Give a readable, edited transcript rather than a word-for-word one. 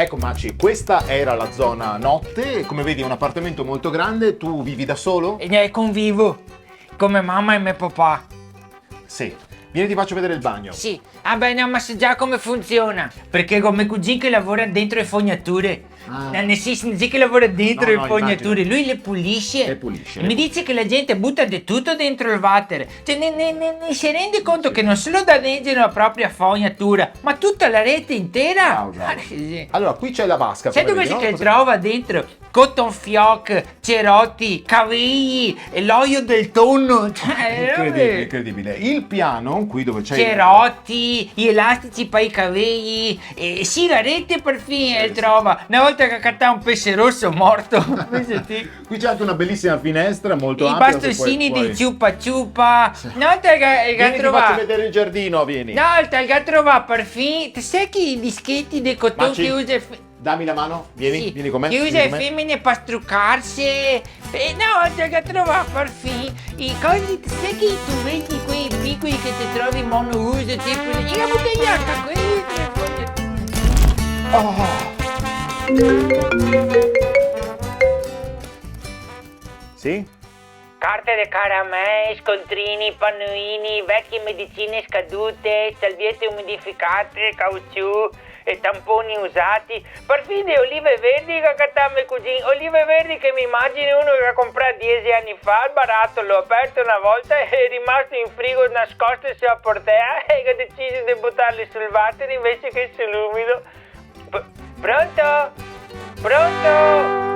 Ecco Maci, questa era la zona notte, come vedi è un appartamento molto grande, tu vivi da solo? E ne convivo come mamma e mio papà. Sì. Vieni ti faccio vedere il bagno. Sì, ah beh no, ma sai già come funziona. Perché come cugino che lavora dentro le fognature. Nel senso che lavora dentro No, le no, fognature, immagino. lui le pulisce. Le pulisce, E le mi dice che la gente butta di tutto dentro il water. Cioè ne si rende conto che non solo danneggiano la propria fognatura, ma tutta la rete intera. Bravo. Sì. Allora, qui c'è la vasca. Sai come dove vedi, si no? che trova dentro? Cotton fioc, cerotti, cavigli e l'olio del tonno. Incredibile, incredibile. Il piano, qui dove c'è Cerotti, gli elastici per i capelli e sigarette perfino trova. Una volta che cattà un pesce rosso morto. Qui c'è anche una bellissima finestra molto I ampia. bastoncini di ciupa ciupa. Una volta che Vieni, ti trova. faccio vedere il giardino, vieni. Una volta che trova perfino. Sai che i dischetti di cotone Maci, che usa. Dammi la mano, vieni, Sì, vieni con me. che usa vieni le con me. femmine per struccarsi. E una volta che trova perfino i cosi. Sai che tu vedi quei piccoli che ti trovi monouso tipo. E la bottigliata, quelli Sì? Carte di caramelle, scontrini, pannuini, vecchie medicine scadute, salviette umidificate, caucciù e tamponi usati. Perfino olive verdi che cattame cugino. Olive verdi che mi immagino uno che ha comprato 10 anni fa al barattolo, aperto una volta e è rimasto in frigo nascosto sulla portea e che ha deciso di buttarli sul water invece che sull'umido. Pronto? Pronto?